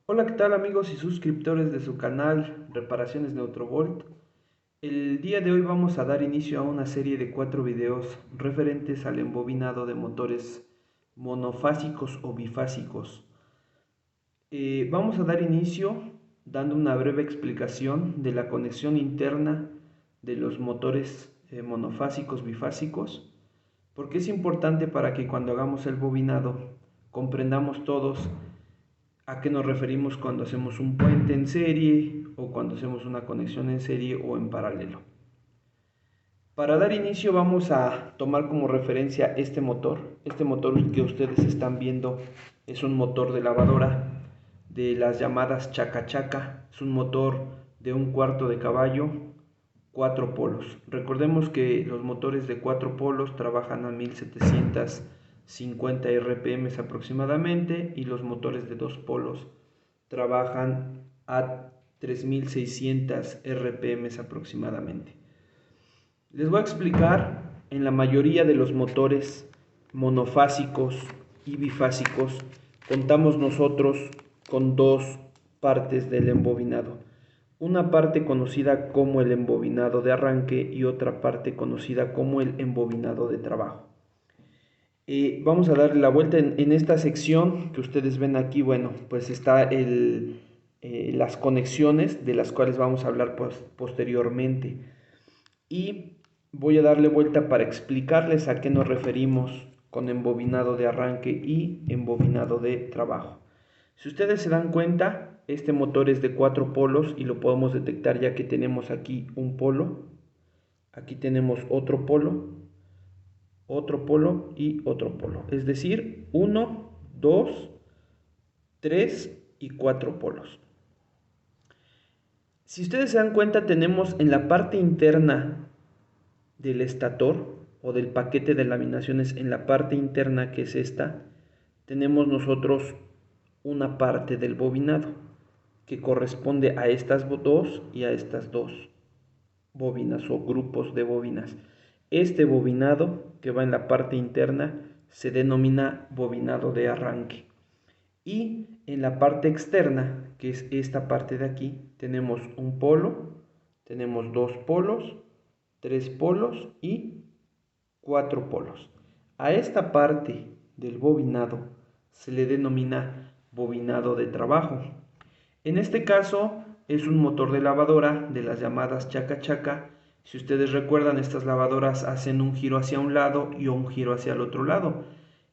Hola, ¿qué tal amigos y suscriptores de su canal Reparaciones Neutrovolt? El día de hoy vamos a dar inicio a una serie de 4 videos referentes al embobinado de motores monofásicos o bifásicos. Vamos a dar inicio dando una breve explicación de la conexión interna de los motores monofásicos bifásicos, porque es importante para que cuando hagamos el bobinado comprendamos todos a qué nos referimos cuando hacemos un puente en serie o cuando hacemos una conexión en serie o en paralelo. Para dar inicio vamos a tomar como referencia este motor. Este motor que ustedes están viendo es un motor de lavadora de las llamadas chaca chaca. Es un motor de 1/4 de caballo, 4 polos. Recordemos que los motores de 4 polos trabajan a 1750 RPM aproximadamente y los motores de 2 polos trabajan a 3600 RPM aproximadamente. Les voy a explicar en la mayoría de los motores monofásicos y bifásicos contamos nosotros con dos partes del embobinado. Una parte conocida como el embobinado de arranque y otra parte conocida como el embobinado de trabajo. Vamos a darle la vuelta en esta sección que ustedes ven aquí. Bueno, pues está las conexiones de las cuales vamos a hablar posteriormente. Y voy a darle vuelta para explicarles a qué nos referimos con embobinado de arranque y embobinado de trabajo. Si ustedes se dan cuenta, este motor es de 4 polos y lo podemos detectar ya que tenemos aquí un polo, aquí tenemos otro polo y otro polo. Es decir, 1, 2, 3 y 4 polos. Si ustedes se dan cuenta, tenemos en la parte interna del estator o del paquete de laminaciones, en la parte interna que es esta, tenemos nosotros una parte del bobinado que corresponde a estas dos y a estas dos bobinas o grupos de bobinas. Este bobinado que va en la parte interna se denomina bobinado de arranque. Y en la parte externa, que es esta parte de aquí, tenemos un polo, tenemos dos polos, tres polos y cuatro polos. A esta parte del bobinado se le denomina bobinado de trabajo. En este caso es un motor de lavadora de las llamadas chaca chaca. Si ustedes recuerdan, estas lavadoras hacen un giro hacia un lado y un giro hacia el otro lado.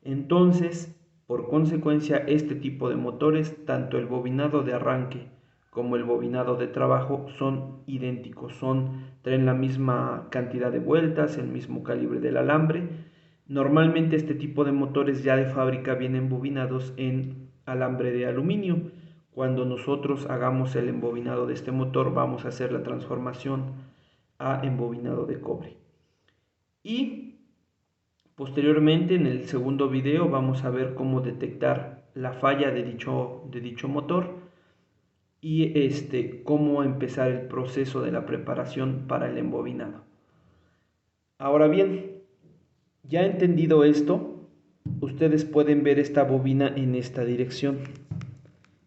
Entonces, por consecuencia, este tipo de motores, tanto el bobinado de arranque como el bobinado de trabajo, son idénticos, traen la misma cantidad de vueltas, el mismo calibre del alambre. Normalmente este tipo de motores ya de fábrica vienen bobinados en alambre de aluminio. Cuando nosotros hagamos el embobinado de este motor, vamos a hacer la transformación a embobinado de cobre. Y posteriormente, en el segundo video, vamos a ver cómo detectar la falla de dicho motor y cómo empezar el proceso de la preparación para el embobinado. Ahora bien, ya entendido esto, ustedes pueden ver esta bobina en esta dirección.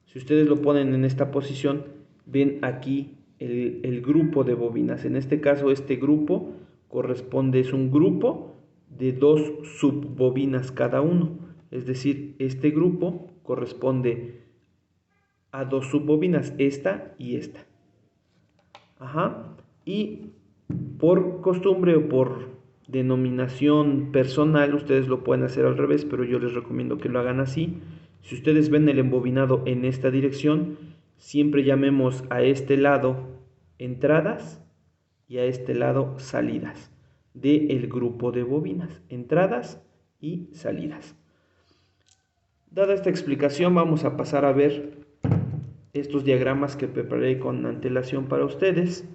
Si ustedes lo ponen en esta posición, ven aquí el grupo de bobinas. En este caso, este grupo es un grupo de dos subbobinas cada uno. Es decir, este grupo corresponde a dos subbobinas, esta y esta. Ajá. Y por costumbre o por denominación personal, ustedes lo pueden hacer al revés, pero yo les recomiendo que lo hagan así. Si ustedes ven el embobinado en esta dirección, siempre llamemos a este lado entradas y a este lado salidas del grupo de bobinas, entradas y salidas. Dada esta explicación, vamos a pasar a ver estos diagramas que preparé con antelación para ustedes.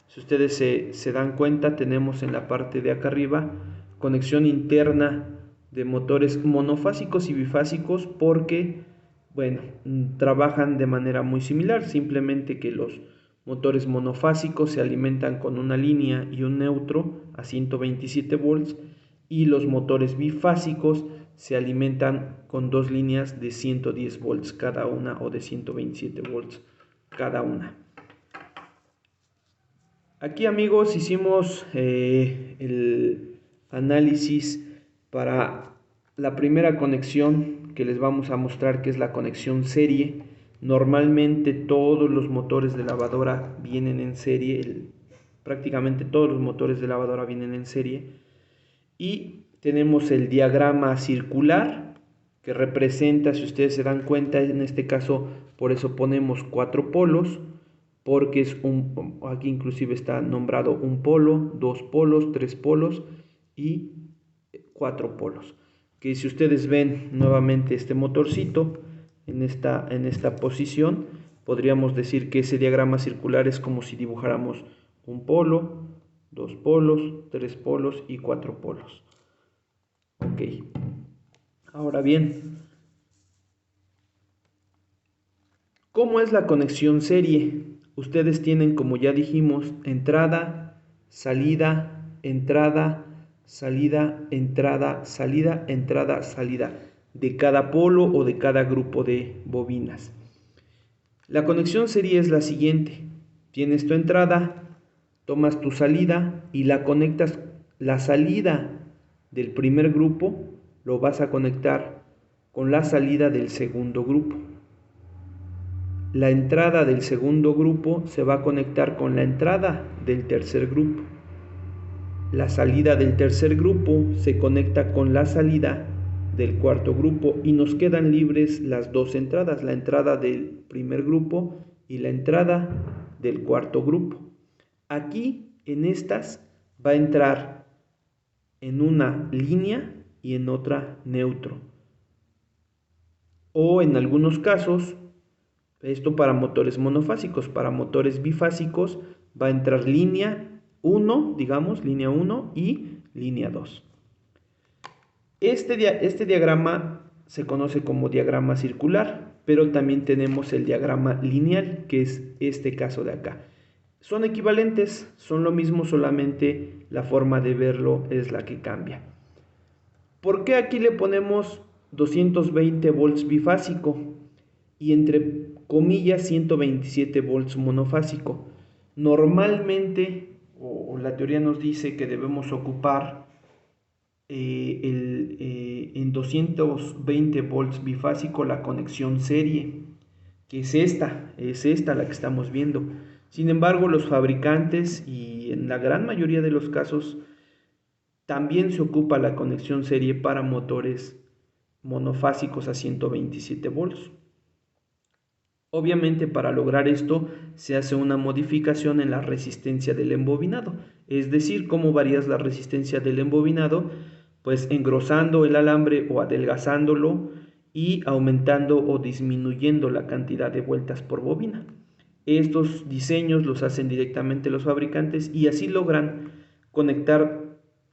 Si ustedes se dan cuenta, tenemos en la parte de acá arriba conexión interna de motores monofásicos y bifásicos porque, bueno, trabajan de manera muy similar, simplemente que los motores monofásicos se alimentan con una línea y un neutro a 127 volts y los motores bifásicos se alimentan con dos líneas de 110 volts cada una o de 127 volts cada una. Aquí, amigos, hicimos el análisis para la primera conexión que les vamos a mostrar, que es la conexión serie. Normalmente todos los motores de lavadora vienen en serie, prácticamente todos los motores de lavadora vienen en serie. Y tenemos el diagrama circular que representa, si ustedes se dan cuenta, en este caso por eso ponemos 4 polos, porque es aquí inclusive está nombrado un polo, 2 polos, 3 polos y 4 polos. Que si ustedes ven nuevamente este motorcito en esta posición, podríamos decir que ese diagrama circular es como si dibujáramos un polo, 2 polos, 3 polos y 4 polos. Ok. Ahora bien, ¿cómo es la conexión serie? Ustedes tienen, como ya dijimos, entrada, salida, entrada, salida, entrada, salida, entrada, salida, de cada polo o de cada grupo de bobinas. La conexión serie es la siguiente: tienes tu entrada, tomas tu salida y la conectas. La salida del primer grupo lo vas a conectar con la salida del segundo grupo. La entrada del segundo grupo se va a conectar con la entrada del tercer grupo. La salida del tercer grupo se conecta con la salida del cuarto grupo y nos quedan libres las dos entradas, la entrada del primer grupo y la entrada del cuarto grupo. Aquí en estas va a entrar en una línea y en otra neutro. O en algunos casos, esto para motores monofásicos, para motores bifásicos va a entrar línea 1, digamos, línea 1 y línea 2. Este diagrama se conoce como diagrama circular, pero también tenemos el diagrama lineal, que es este caso de acá. Son equivalentes, son lo mismo, solamente la forma de verlo es la que cambia. ¿Por qué aquí le ponemos 220 volts bifásico y entre comillas 127 volts monofásico? Normalmente, o la teoría nos dice que debemos ocupar en 220 volts bifásico la conexión serie, que es esta la que estamos viendo. Sin embargo, los fabricantes, y en la gran mayoría de los casos, también se ocupa la conexión serie para motores monofásicos a 127 volts. Obviamente, para lograr esto se hace una modificación en la resistencia del embobinado. Es decir, ¿cómo varías la resistencia del embobinado? Pues engrosando el alambre o adelgazándolo y aumentando o disminuyendo la cantidad de vueltas por bobina. Estos diseños los hacen directamente los fabricantes y así logran conectar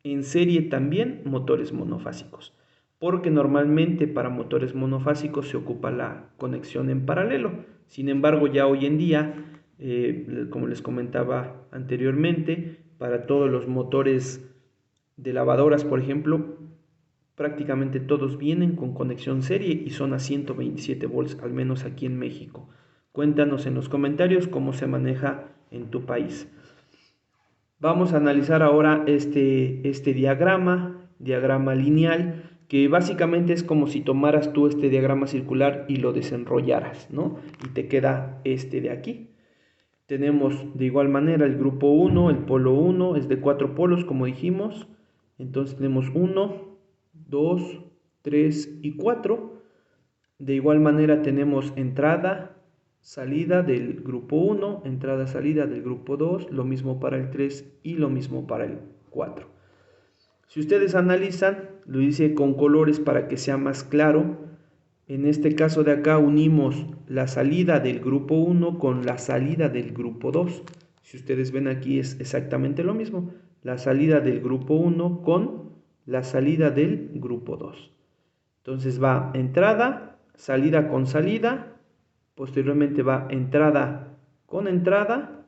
en serie también motores monofásicos, porque normalmente para motores monofásicos se ocupa la conexión en paralelo. Sin embargo, ya hoy en día, como les comentaba anteriormente, para todos los motores de lavadoras, por ejemplo, prácticamente todos vienen con conexión serie y son a 127 volts, al menos aquí en México. Cuéntanos en los comentarios cómo se maneja en tu país. Vamos a analizar ahora este diagrama lineal, que básicamente es como si tomaras tú este diagrama circular y lo desenrollaras, ¿no? Y te queda este de aquí. Tenemos de igual manera el grupo 1, el polo 1 es de 4 polos, como dijimos. Entonces tenemos 1, 2, 3 y 4. De igual manera tenemos entrada, salida del grupo 1, entrada, salida del grupo 2, lo mismo para el 3 y lo mismo para el 4. Si ustedes analizan, lo hice con colores para que sea más claro. En este caso de acá unimos la salida del grupo 1 con la salida del grupo 2. Si ustedes ven aquí es exactamente lo mismo. La salida del grupo 1 con la salida del grupo 2. Entonces va entrada, salida con salida. Posteriormente va entrada con entrada,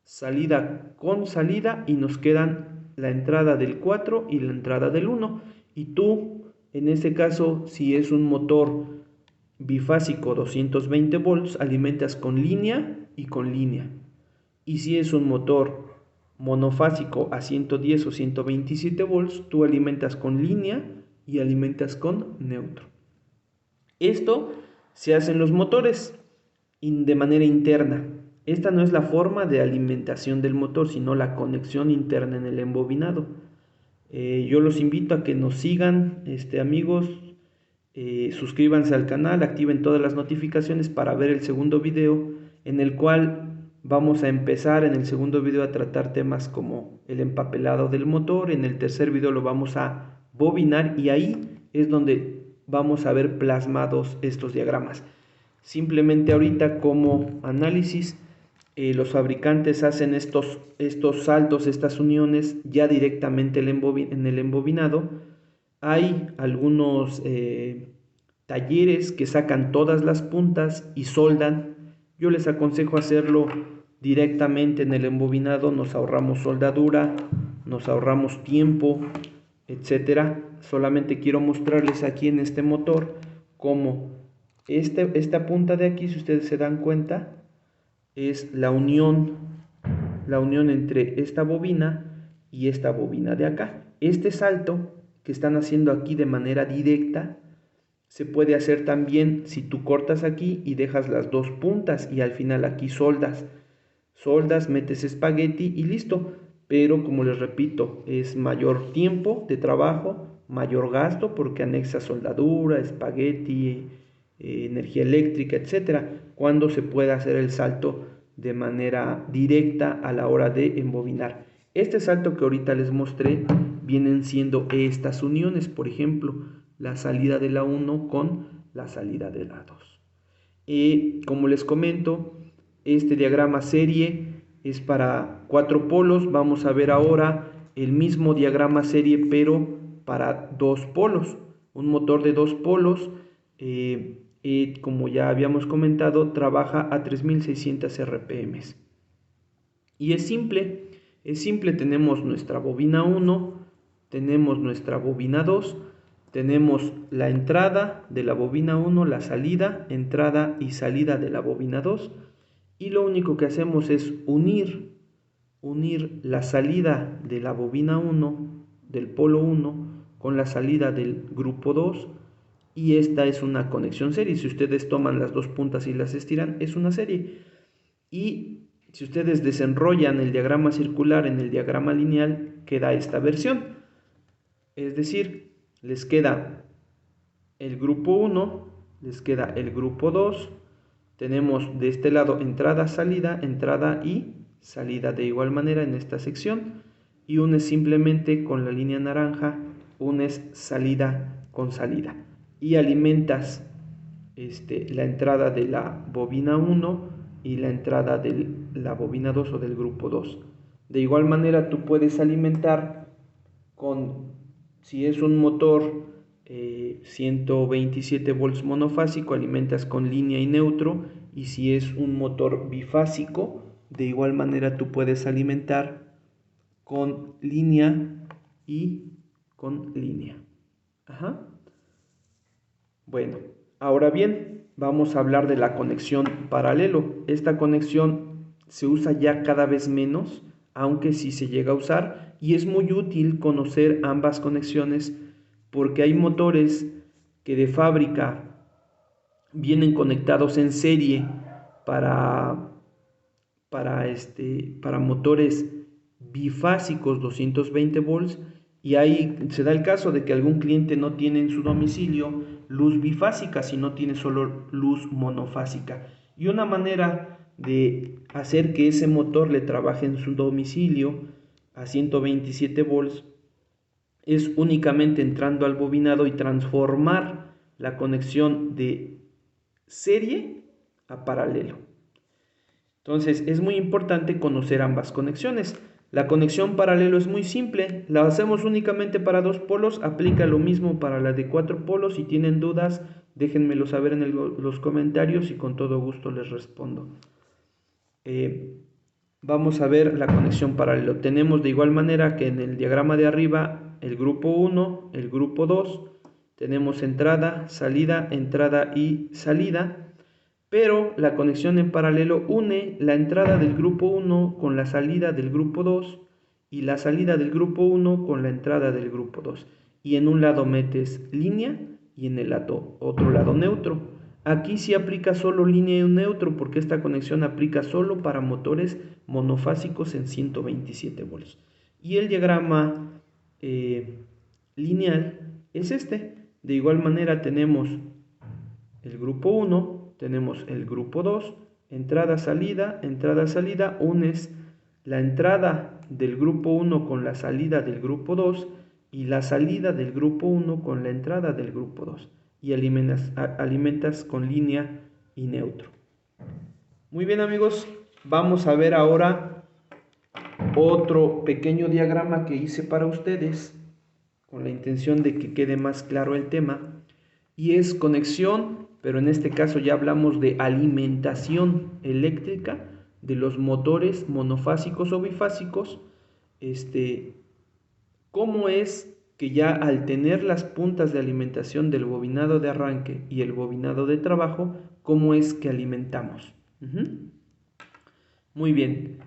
salida con salida y nos quedan la entrada del 4 y la entrada del 1. Y tú En este caso, si es un motor bifásico 220 volts, alimentas con línea y con línea. Y si es un motor monofásico a 110 o 127 volts, tú alimentas con línea y alimentas con neutro. Esto se hace en los motores de manera interna. Esta no es la forma de alimentación del motor, sino la conexión interna en el embobinado. Yo los invito a que nos sigan, amigos, suscríbanse al canal, activen todas las notificaciones para ver el segundo video, en el cual vamos a empezar en el segundo video a tratar temas como el empapelado del motor. En el tercer video lo vamos a bobinar y ahí es donde vamos a ver plasmados estos diagramas. Simplemente ahorita como análisis, los fabricantes hacen estos saltos, estas uniones ya directamente en el embobinado. Hay algunos talleres que sacan todas las puntas y soldan. Yo les aconsejo hacerlo directamente en el embobinado, nos ahorramos soldadura, nos ahorramos tiempo, etcétera. Solamente quiero mostrarles aquí en este motor cómo esta punta de aquí, si ustedes se dan cuenta, es la unión entre esta bobina y esta bobina de acá. Este salto que están haciendo aquí de manera directa se puede hacer también si tú cortas aquí y dejas las dos puntas y al final aquí soldas, metes espagueti y listo. Pero como les repito, es mayor tiempo de trabajo, mayor gasto porque anexa soldadura, espagueti, energía eléctrica, etcétera, cuando se puede hacer el salto de manera directa a la hora de embobinar. Este salto que ahorita les mostré vienen siendo estas uniones, por ejemplo, la salida de la 1 con la salida de la 2. Como les comento, este diagrama serie es para 4 polos. Vamos a ver ahora el mismo diagrama serie pero para 2 polos. Un motor de 2 polos, como ya habíamos comentado, trabaja a 3600 RPM. Y es simple, tenemos nuestra bobina 1, tenemos nuestra bobina 2, tenemos la entrada de la bobina 1, la salida, entrada y salida de la bobina 2, y lo único que hacemos es unir la salida de la bobina 1, del polo 1, con la salida del grupo 2, y esta es una conexión serie. Si ustedes toman las dos puntas y las estiran, es una serie. Y si ustedes desenrollan el diagrama circular en el diagrama lineal, queda esta versión. Es decir, les queda el grupo 1, les queda el grupo 2, tenemos de este lado entrada y salida de igual manera en esta sección, y unes simplemente con la línea naranja, unes salida con salida, y alimentas la entrada de la bobina 1 y la entrada de la bobina 2 o del grupo 2. De igual manera tú puedes alimentar con, si es un motor 127 volts monofásico, alimentas con línea y neutro, y si es un motor bifásico, de igual manera tú puedes alimentar con línea y con línea. Ajá. Bueno, ahora bien, vamos a hablar de la conexión paralelo. Esta conexión se usa ya cada vez menos, aunque sí se llega a usar, y es muy útil conocer ambas conexiones porque hay motores que de fábrica vienen conectados en serie para motores bifásicos 220 volts, y ahí se da el caso de que algún cliente no tiene en su domicilio luz bifásica, sino tiene solo luz monofásica. Y una manera de hacer que ese motor le trabaje en su domicilio a 127 volts es únicamente entrando al bobinado y transformar la conexión de serie a paralelo. Entonces es muy importante conocer ambas conexiones. La conexión paralelo es muy simple, la hacemos únicamente para 2 polos, aplica lo mismo para la de 4 polos. Si tienen dudas, déjenmelo saber en los comentarios y con todo gusto les respondo. Vamos a ver la conexión paralelo. Tenemos de igual manera que en el diagrama de arriba el grupo 1, el grupo 2, tenemos entrada y salida, pero la conexión en paralelo une la entrada del grupo 1 con la salida del grupo 2 y la salida del grupo 1 con la entrada del grupo 2. Y en un lado metes línea y en el otro lado neutro. Aquí sí aplica solo línea y un neutro porque esta conexión aplica solo para motores monofásicos en 127 volts. Y el diagrama lineal es este. De igual manera tenemos el grupo 1, tenemos el grupo 2, entrada, salida, unes la entrada del grupo 1 con la salida del grupo 2 y la salida del grupo 1 con la entrada del grupo 2 y alimentas con línea y neutro. Muy bien amigos, vamos a ver ahora otro pequeño diagrama que hice para ustedes con la intención de que quede más claro el tema, y es conexión, pero en este caso ya hablamos de alimentación eléctrica de los motores monofásicos o bifásicos. ¿Cómo es que ya al tener las puntas de alimentación del bobinado de arranque y el bobinado de trabajo, cómo es que alimentamos? Muy bien,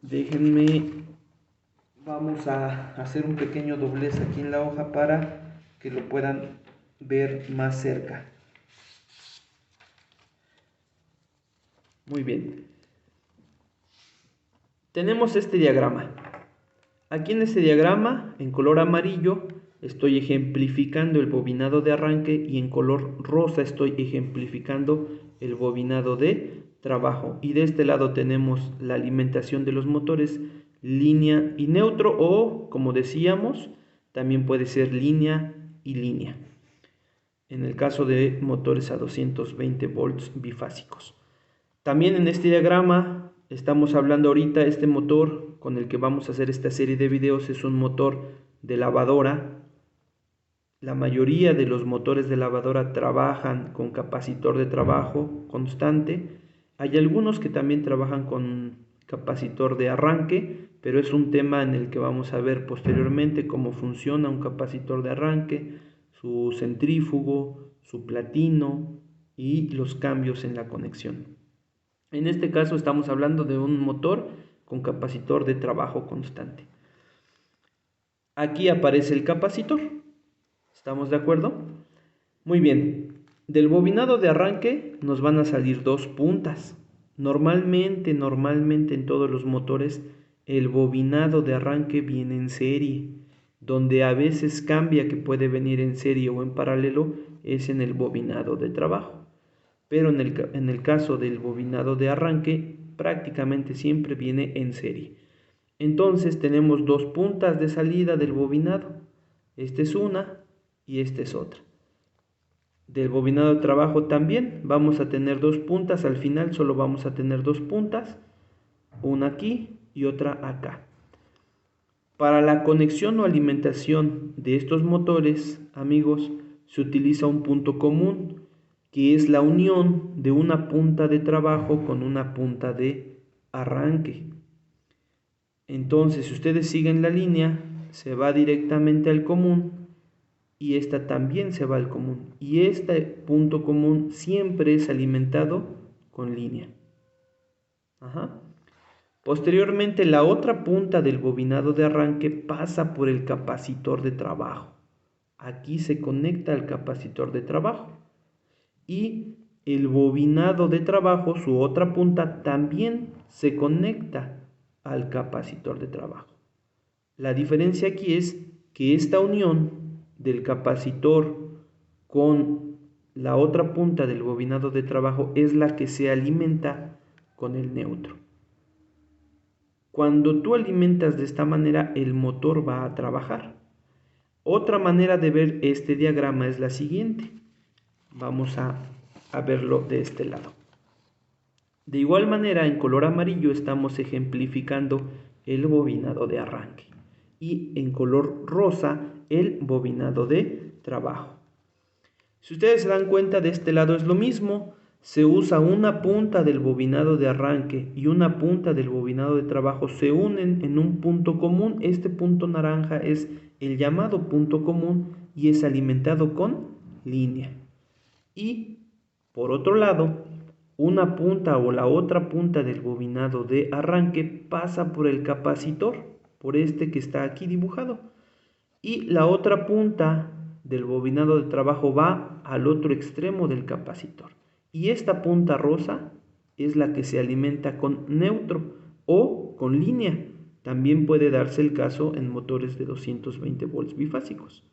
déjenme, vamos a hacer un pequeño doblez aquí en la hoja para que lo puedan ver más cerca. Muy bien. Tenemos este diagrama. Aquí en este diagrama, en color amarillo, estoy ejemplificando el bobinado de arranque y en color rosa estoy ejemplificando el bobinado de trabajo. Y de este lado tenemos la alimentación de los motores, línea y neutro, o como decíamos, también puede ser línea y línea, en el caso de motores a 220 volts bifásicos. También en este diagrama estamos hablando ahorita, este motor con el que vamos a hacer esta serie de videos es un motor de lavadora. La mayoría de los motores de lavadora trabajan con capacitor de trabajo constante. Hay algunos que también trabajan con capacitor de arranque, pero es un tema en el que vamos a ver posteriormente cómo funciona un capacitor de arranque, su centrífugo, su platino y los cambios en la conexión. En este caso estamos hablando de un motor con capacitor de trabajo constante. Aquí aparece el capacitor. ¿Estamos de acuerdo? Muy bien. Del bobinado de arranque nos van a salir dos puntas. Normalmente en todos los motores el bobinado de arranque viene en serie. Donde a veces cambia, que puede venir en serie o en paralelo, es en el bobinado de trabajo. Pero en el caso del bobinado de arranque prácticamente siempre viene en serie. Entonces tenemos dos puntas de salida del bobinado. Esta es una y esta es otra. Del bobinado de trabajo también vamos a tener dos puntas. Al final solo vamos a tener dos puntas, una aquí y otra acá. Para la conexión o alimentación de estos motores, amigos, se utiliza un punto común, que es la unión de una punta de trabajo con una punta de arranque. Entonces, si ustedes siguen la línea, se va directamente al común y esta también se va al común. Y este punto común siempre es alimentado con línea. Posteriormente, la otra punta del bobinado de arranque pasa por el capacitor de trabajo. Aquí se conecta al capacitor de trabajo. Y el bobinado de trabajo, su otra punta, también se conecta al capacitor de trabajo. La diferencia aquí es que esta unión del capacitor con la otra punta del bobinado de trabajo es la que se alimenta con el neutro. Cuando tú alimentas de esta manera, el motor va a trabajar. Otra manera de ver este diagrama es la siguiente. Vamos a verlo de este lado. De igual manera, en color amarillo estamos ejemplificando el bobinado de arranque y en color rosa el bobinado de trabajo. Si ustedes se dan cuenta, de este lado es lo mismo. Se usa una punta del bobinado de arranque y una punta del bobinado de trabajo, se unen en un punto común. Este punto naranja es el llamado punto común y es alimentado con línea. Y por otro lado, una punta o la otra punta del bobinado de arranque pasa por el capacitor, por este que está aquí dibujado. Y la otra punta del bobinado de trabajo va al otro extremo del capacitor. Y esta punta rosa es la que se alimenta con neutro o con línea. También puede darse el caso en motores de 220 volts bifásicos.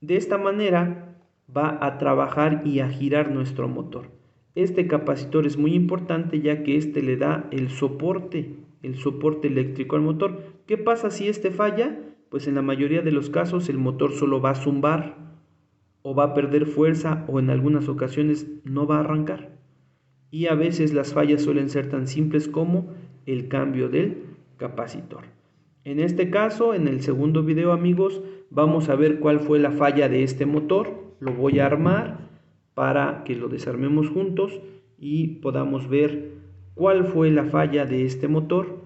De esta manera va a trabajar y a girar nuestro motor. Este capacitor es muy importante ya que este le da el soporte eléctrico al motor. ¿Qué pasa si este falla? Pues en la mayoría de los casos el motor solo va a zumbar o va a perder fuerza o en algunas ocasiones no va a arrancar. Y a veces las fallas suelen ser tan simples como el cambio del capacitor. En este caso, en el segundo video, amigos, vamos a ver cuál fue la falla de este motor. Lo voy a armar para que lo desarmemos juntos y podamos ver cuál fue la falla de este motor.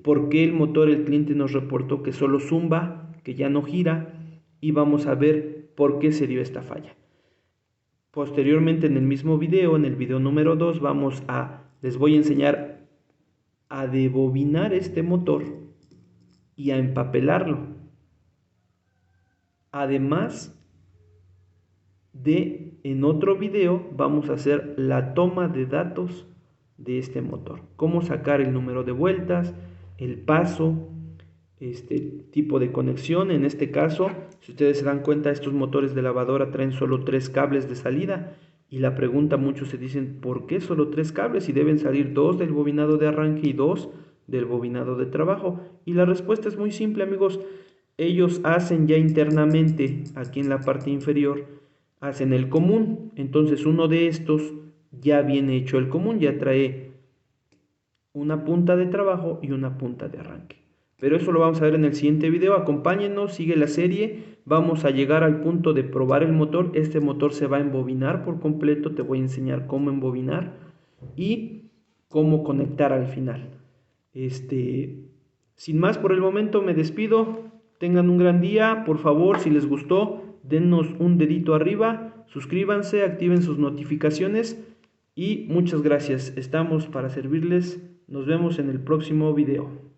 Por qué el motor, el cliente nos reportó que solo zumba, que ya no gira, y vamos a ver por qué se dio esta falla. Posteriormente, en el mismo video, en el video número 2, les voy a enseñar a debobinar este motor y a empapelarlo. Además de, en otro video, vamos a hacer la toma de datos de este motor. Cómo sacar el número de vueltas, el paso, tipo de conexión. En este caso, si ustedes se dan cuenta, estos motores de lavadora traen solo 3 cables de salida. Y la pregunta, muchos se dicen, ¿por qué solo 3 cables? Si deben salir 2 del bobinado de arranque y 2 del bobinado de trabajo. Y la respuesta es muy simple, amigos. Ellos hacen ya internamente, aquí en la parte inferior, hacen el común. Entonces uno de estos ya viene hecho el común, ya trae una punta de trabajo y una punta de arranque. Pero eso lo vamos a ver en el siguiente video. Acompáñenos, sigue la serie. Vamos a llegar al punto de probar el motor. Este motor se va a embobinar por completo. Te voy a enseñar cómo embobinar y cómo conectar al final. Sin más por el momento, me despido. Tengan un gran día. Por favor, si les gustó, dennos un dedito arriba. Suscríbanse, activen sus notificaciones. Y muchas gracias. Estamos para servirles. Nos vemos en el próximo video.